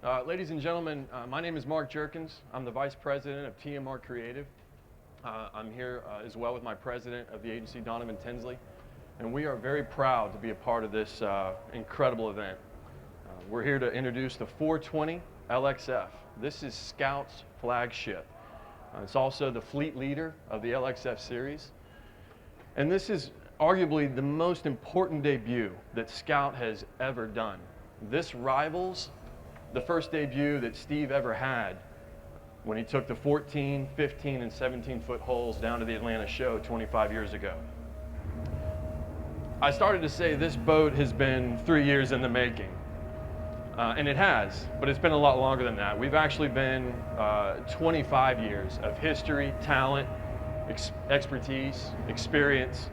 Ladies and gentlemen, my name is Mark Jerkins. I'm the Vice President of TMR Creative. I'm here as well with my President of the agency, Donovan Tinsley, and we are very proud to be a part of this incredible event. We're here to introduce the 420 LXF. This is Scout's flagship. It's also the fleet leader of the LXF series, and this is arguably the most important debut that Scout has ever done. This rivals the first debut that Steve ever had when he took the 14, 15, and 17-foot holes down to the Atlanta show 25 years ago. I started to say this boat has been 3 years in the making, and it has, but it's been a lot longer than that. We've actually been 25 years of history, talent, expertise, experience,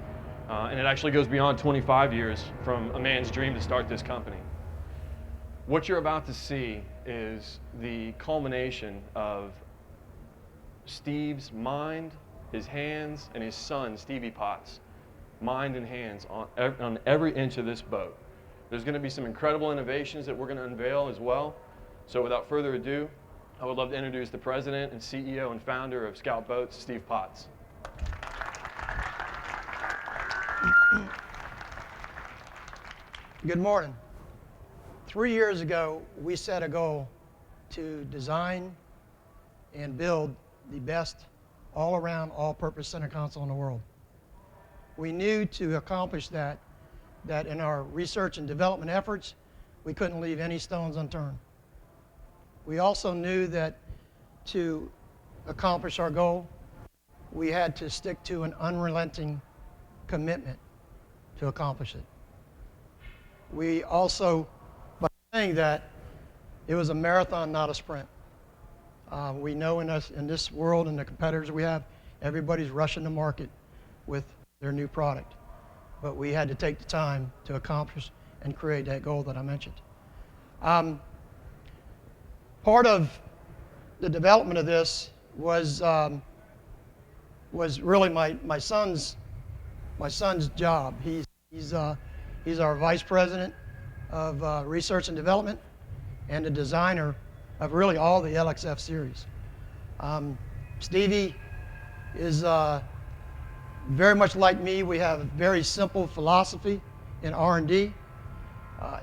and it actually goes beyond 25 years from a man's dream to start this company. What you're about to see is the culmination of Steve's mind, his hands, and his son, Stevie Potts' mind and hands on every inch of this boat. There's going to be some incredible innovations that we're going to unveil as well. So without further ado, I would love to introduce the President and CEO and founder of Scout Boats, Steve Potts. Good morning. 3 years ago, we set a goal to design and build the best all-around, all-purpose center console in the world. We knew to accomplish that in our research and development efforts, we couldn't leave any stones unturned. We also knew that to accomplish our goal, we had to stick to an unrelenting commitment to accomplish it. We also, by saying that, it was a marathon, not a sprint. We know in this world and the competitors we have, everybody's rushing to market with their new product. But we had to take the time to accomplish and create that goal that I mentioned. Part of the development of this was really my son's job. He's our vice president of research and development and the designer of really all the LXF series. Stevie is very much like me. We have a very simple philosophy in R&D.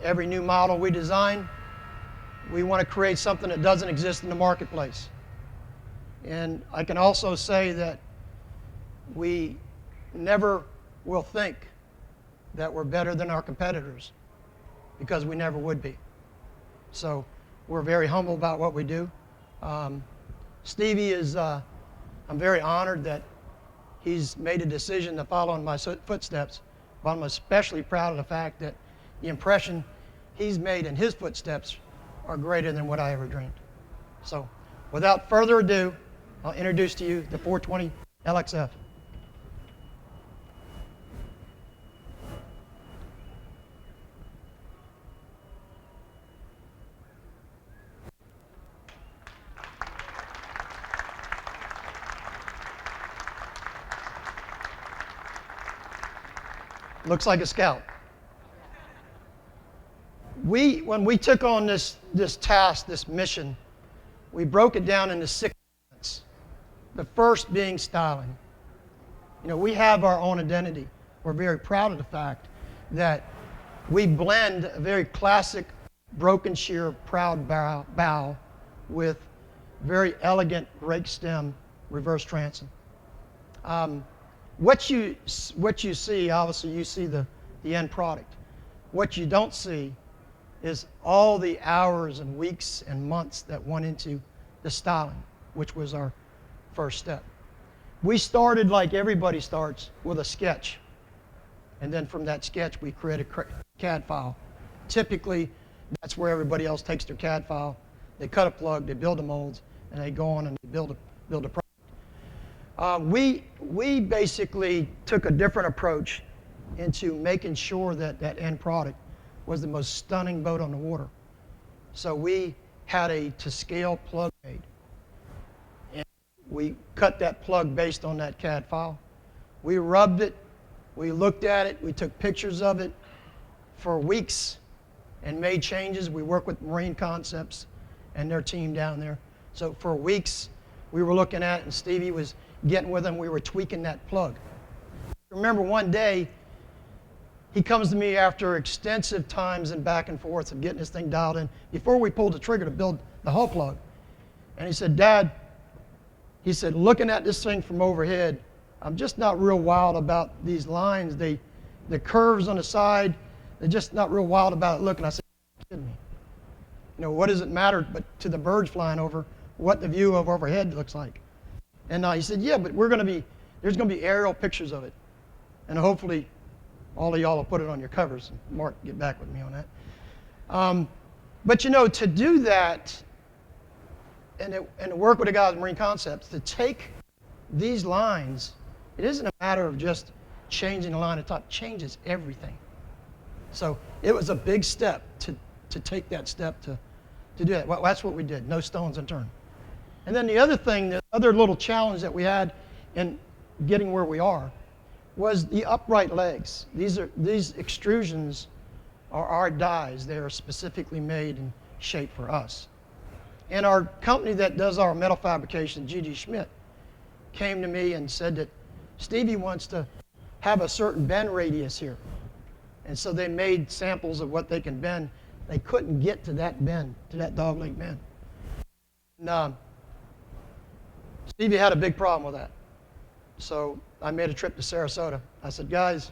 Every new model we design, we want to create something that doesn't exist in the marketplace. And I can also say that we never will think that we're better than our competitors, because we never would be. So we're very humble about what we do. Stevie is, I'm very honored that he's made a decision to follow in my footsteps, but I'm especially proud of the fact that the impression he's made in his footsteps are greater than what I ever dreamed. So without further ado, I'll introduce to you the 420 LXF. Looks like a Scout. When we took on this task, this mission, we broke it down into 6 elements. The first being styling. You know, we have our own identity. We're very proud of the fact that we blend a very classic broken shear proud bow with very elegant rake stem reverse transom. What you see, obviously, you see the end product. What you don't see is all the hours and weeks and months that went into the styling, which was our first step. We started like everybody starts, with a sketch. And then from that sketch, we create a CAD file. Typically, that's where everybody else takes their CAD file. They cut a plug, they build the molds, and they go on and they build a product. We basically took a different approach into making sure that that end product was the most stunning boat on the water. So we had a to-scale plug made. And we cut that plug based on that CAD file. We rubbed it, we looked at it, we took pictures of it for weeks and made changes. We worked with Marine Concepts and their team down there. So for weeks, we were looking at it, and Stevie was getting with them. We were tweaking that plug. I remember one day, he comes to me after extensive times and back and forth of getting this thing dialed in, before we pulled the trigger to build the hull plug. And he said, Dad, he said, looking at this thing from overhead, I'm just not real wild about these lines. The curves on the side, they're just not real wild about it looking. I said, you're kidding me. You know, what does it matter but to the birds flying over what the view of overhead looks like? And he said, yeah, but there's going to be aerial pictures of it. And hopefully all of y'all will put it on your covers. Mark, get back with me on that. But you know, to do that, and to work with the guys at Marine Concepts, to take these lines, it isn't a matter of just changing the line at the top. It changes everything. So it was a big step to take that step to do that. Well, that's what we did, no stones unturned. And then the other thing, the other little challenge that we had in getting where we are was the upright legs. These extrusions are our dies. They are specifically made and shaped for us. And our company that does our metal fabrication, G.G. Schmidt, came to me and said that Stevie wants to have a certain bend radius here. And so they made samples of what they can bend. They couldn't get to that bend, to that dogleg bend. And Stevie had a big problem with that. So I made a trip to Sarasota. I said, guys,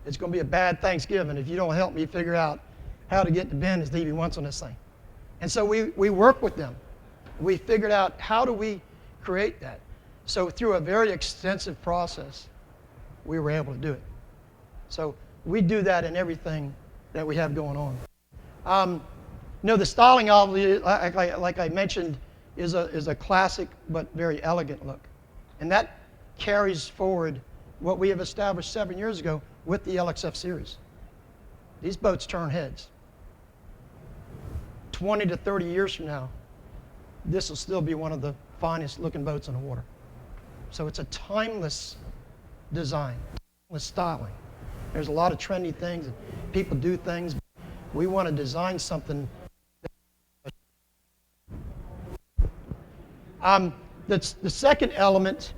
it's going to be a bad Thanksgiving if you don't help me figure out how to get the bend Stevie wants on this thing. And so we worked with them. We figured out how do we create that. So through a very extensive process, we were able to do it. So we do that in everything that we have going on. You know, the styling, like I mentioned, is a classic but very elegant look. And that carries forward what we have established 7 years ago with the LXF series. These boats turn heads. 20 to 30 years from now, this will still be one of the finest looking boats on the water. So it's a timeless design, timeless styling. There's a lot of trendy things, and people do things. We want to design something. The second element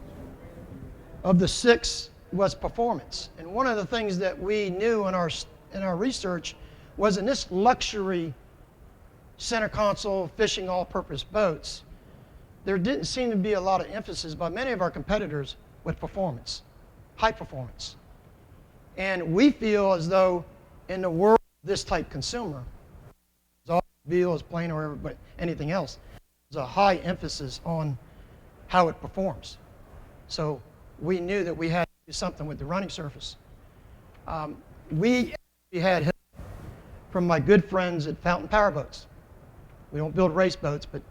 of the 6 was performance. And one of the things that we knew in our research was in this luxury center console fishing all-purpose boats, there didn't seem to be a lot of emphasis by many of our competitors with performance, high performance. And we feel as though in the world of this type consumer, automobile, plane, or anything else, there's a high emphasis on how it performs. So we knew that we had to do something with the running surface. We had help from my good friends at Fountain Power Boats. We don't build race boats, but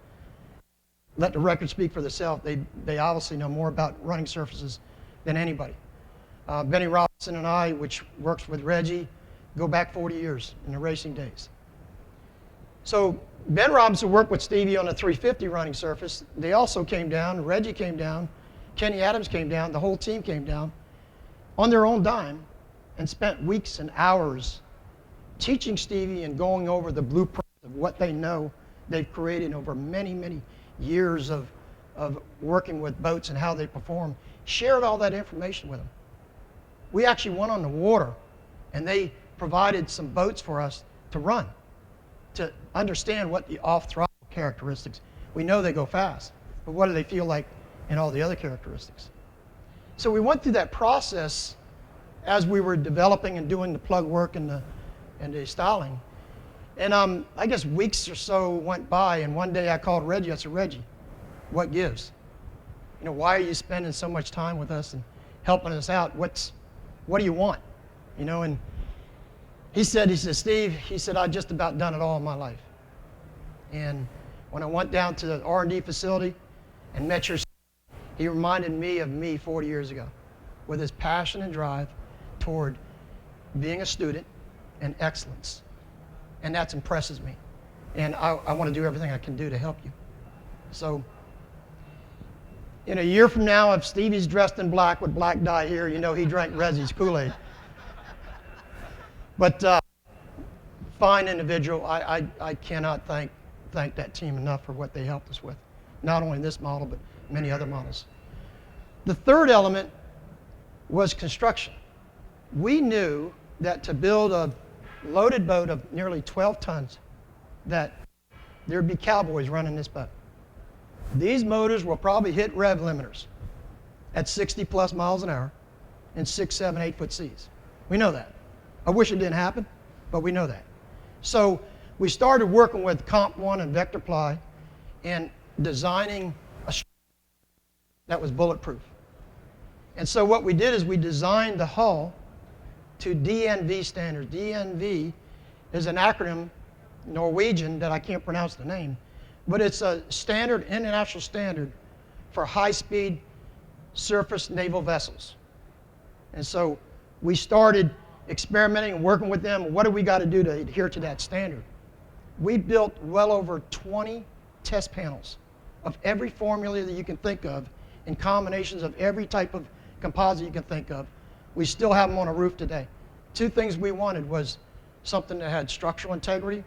let the record speak for themselves. They obviously know more about running surfaces than anybody. Benny Robinson and I, which works with Reggie, go back 40 years in the racing days. So Ben Robinson worked with Stevie on a 350 running surface. They also came down, Reggie came down, Kenny Adams came down, the whole team came down on their own dime and spent weeks and hours teaching Stevie and going over the blueprint of what they know they've created over many, many years of working with boats and how they perform, shared all that information with them. We actually went on the water, and they provided some boats for us to run, to understand what the off-throttle characteristics. We know they go fast, but what do they feel like in all the other characteristics? So we went through that process as we were developing and doing the plug work and the styling. And I guess weeks or so went by, and one day I called Reggie. I said, Reggie, what gives? You know, why are you spending so much time with us and helping us out? What do you want? You know, and he said, Steve, he said, I've just about done it all in my life. And when I went down to the R&D facility and met your son, he reminded me of me 40 years ago with his passion and drive toward being a student and excellence. And that impresses me. And I want to do everything I can do to help you. So in a year from now, if Stevie's dressed in black with black dye here, you know he drank Reggie's Kool-Aid. But fine individual. I cannot thank thank that team enough for what they helped us with. Not only this model, but many other models. The third element was construction. We knew that to build a loaded boat of nearly 12 tons, that there'd be cowboys running this boat. These motors will probably hit rev limiters at 60 plus miles an hour in 6, 7, 8 foot seas. We know that. I wish it didn't happen, but we know that. So we started working with Comp 1 and Vector Ply and designing a structure that was bulletproof. And so what we did is we designed the hull to DNV standards. DNV is an acronym, Norwegian, that I can't pronounce the name, but it's a standard, international standard for high-speed surface naval vessels. And so we started experimenting and working with them. What do we got to do to adhere to that standard? We built well over 20 test panels of every formula that you can think of in combinations of every type of composite you can think of. We still have them on a roof today. Two things we wanted was something that had structural integrity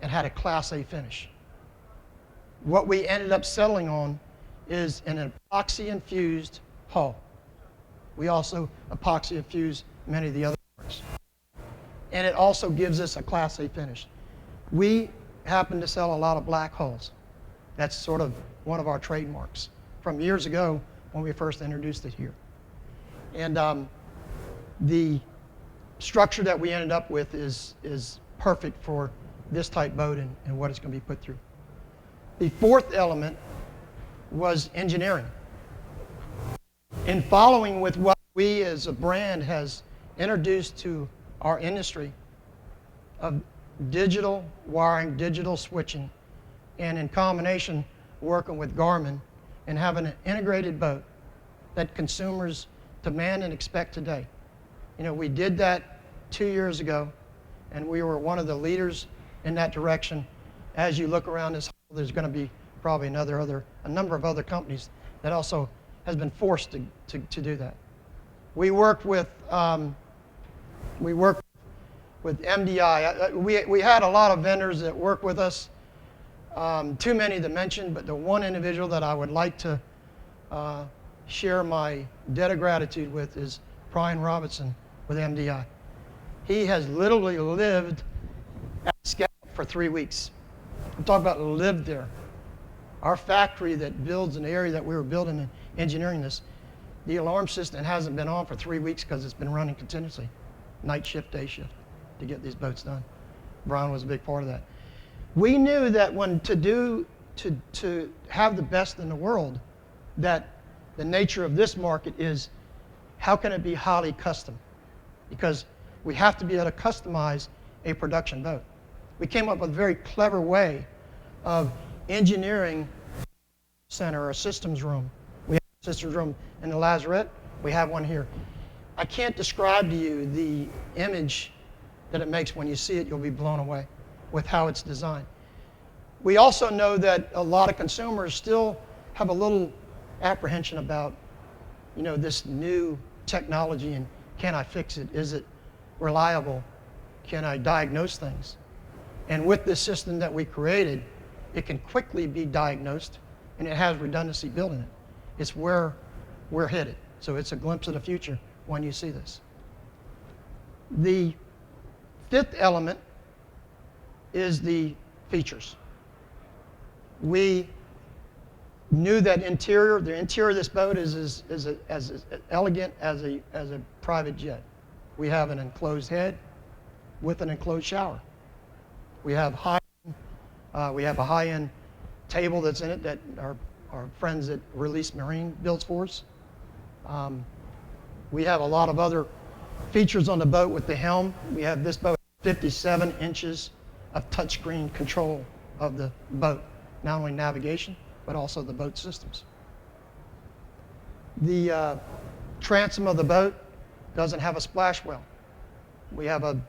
and had a Class A finish. What we ended up settling on is an epoxy-infused hull. We also epoxy-infuse many of the other parts. And it also gives us a Class A finish. We happen to sell a lot of black hulls. That's sort of one of our trademarks from years ago when we first introduced it here. And the structure that we ended up with is perfect for this type boat and what it's going to be put through. The fourth element was engineering. In following with what we as a brand has introduced to our industry of digital wiring, digital switching, and in combination working with Garmin and having an integrated boat that consumers demand and expect today. You know, we did that 2 years ago, and we were one of the leaders in that direction. As you look around this hall, there's going to be probably a number of other companies that also has been forced to do that. We worked with MDI. We had a lot of vendors that worked with us. Too many to mention, but the one individual that I would like to share my debt of gratitude with is Brian Robinson with MDI. He has literally lived at Scout for 3 weeks. I'm talking about lived there. Our factory that builds an area that we were building and engineering this, the alarm system hasn't been on for 3 weeks because it's been running continuously, night shift, day shift, to get these boats done. Brian was a big part of that. We knew that when to have the best in the world, that the nature of this market is how can it be highly custom? Because we have to be able to customize a production boat. We came up with a very clever way of engineering a center or a systems room. We have a systems room in the Lazarette. We have one here. I can't describe to you the image that it makes. When you see it, you'll be blown away with how it's designed. We also know that a lot of consumers still have a little apprehension about, you know, this new technology and can I fix it? Is it reliable? Can I diagnose things? And with this system that we created, it can quickly be diagnosed and it has redundancy built in it. It's where we're headed. So it's a glimpse of the future when you see this. The fifth element is the features. We knew that the interior of this boat is as elegant as a private jet. We have an enclosed head with an enclosed shower. We have a high-end table that's in it that our friends at Release Marine builds for us. We have a lot of other features on the boat with the helm. We have this boat 57 inches of touchscreen control of the boat, not only navigation, but also the boat systems. The transom of the boat doesn't have a splash well. We have a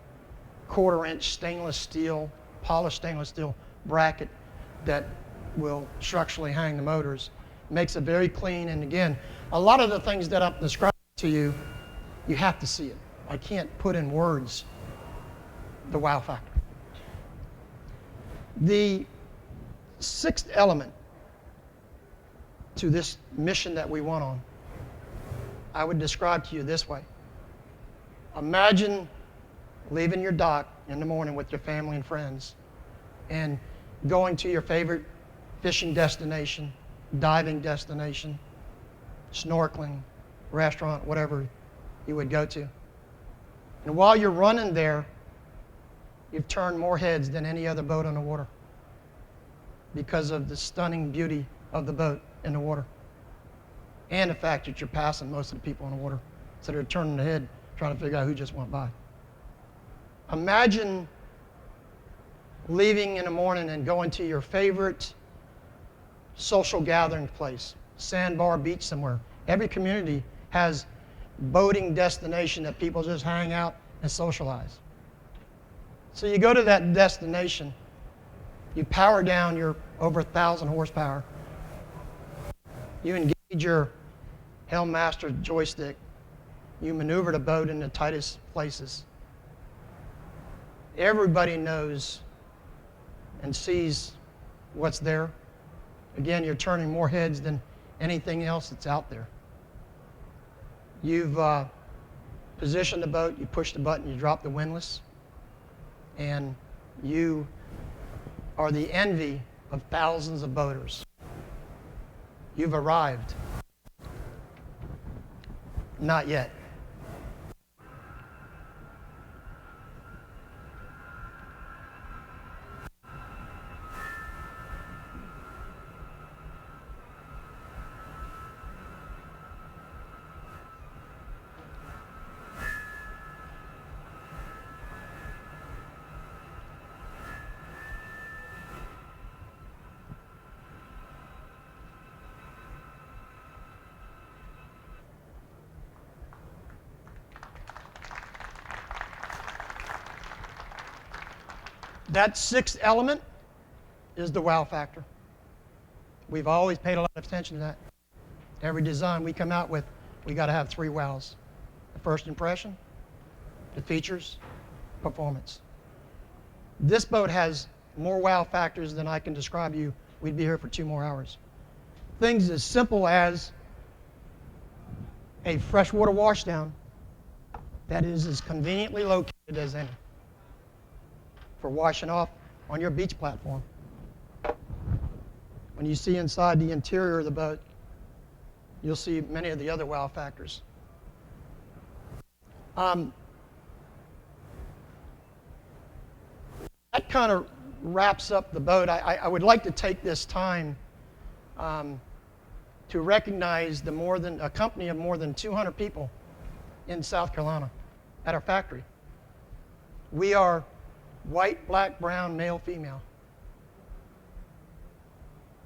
1/4-inch stainless steel, polished stainless steel bracket that will structurally hang the motors. Makes it very clean, and again, a lot of the things that I'm describing to you, you have to see it. I can't put in words the wow factor. The sixth element to this mission that we went on, I would describe to you this way. Imagine leaving your dock in the morning with your family and friends and going to your favorite fishing destination, diving destination, snorkeling, restaurant, whatever you would go to. And while you're running there, you've turned more heads than any other boat on the water because of the stunning beauty of the boat in the water and the fact that you're passing most of the people on the water. So they're turning their head trying to figure out who just went by. Imagine leaving in the morning and going to your favorite social gathering place, sandbar, beach somewhere. Every community has boating destination that people just hang out and socialize. So you go to that destination, you power down your over 1,000 horsepower, you engage your Helmmaster joystick, you maneuver the boat in the tightest places. Everybody knows and sees what's there. Again, you're turning more heads than anything else that's out there. You've positioned the boat, you push the button, you drop the windlass, and you are the envy of thousands of boaters. You've arrived. Not yet. That sixth element is the wow factor. We've always paid a lot of attention to that. Every design we come out with, we got to have 3 wows. The first impression, the features, performance. This boat has more wow factors than I can describe to you. We'd be here for 2 more hours. Things as simple as a freshwater washdown that is as conveniently located as any for washing off on your beach platform. When you see inside the interior of the boat, you'll see many of the other wow factors. That kind of wraps up the boat. I would like to take this time to recognize a company of more than 200 people in South Carolina at our factory. We are white, black, brown, male, female.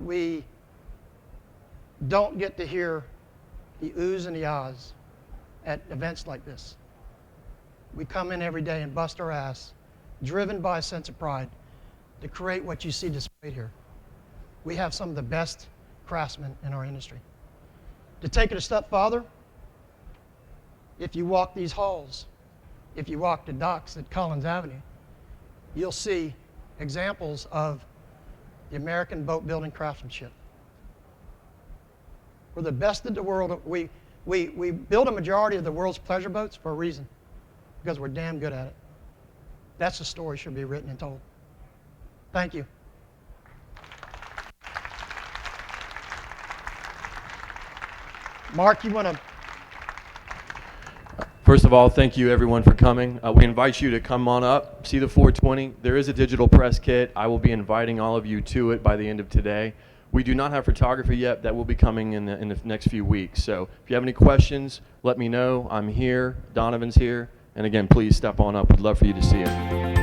We don't get to hear the oohs and the ahs at events like this. We come in every day and bust our ass, driven by a sense of pride, to create what you see displayed here. We have some of the best craftsmen in our industry. To take it a step farther, if you walk these halls, if you walk the docks at Collins Avenue, you'll see examples of the American boat building craftsmanship. We're the best in the world. We build a majority of the world's pleasure boats for a reason, because we're damn good at it. That's the story should be written and told. Thank you. Mark, you want to? First of all, thank you everyone for coming. We invite you to come on up, see the 420. There is a digital press kit. I will be inviting all of you to it by the end of today. We do not have photography yet. That will be coming in the next few weeks. So if you have any questions, let me know. I'm here. Donovan's here. And again, please step on up. We'd love for you to see it.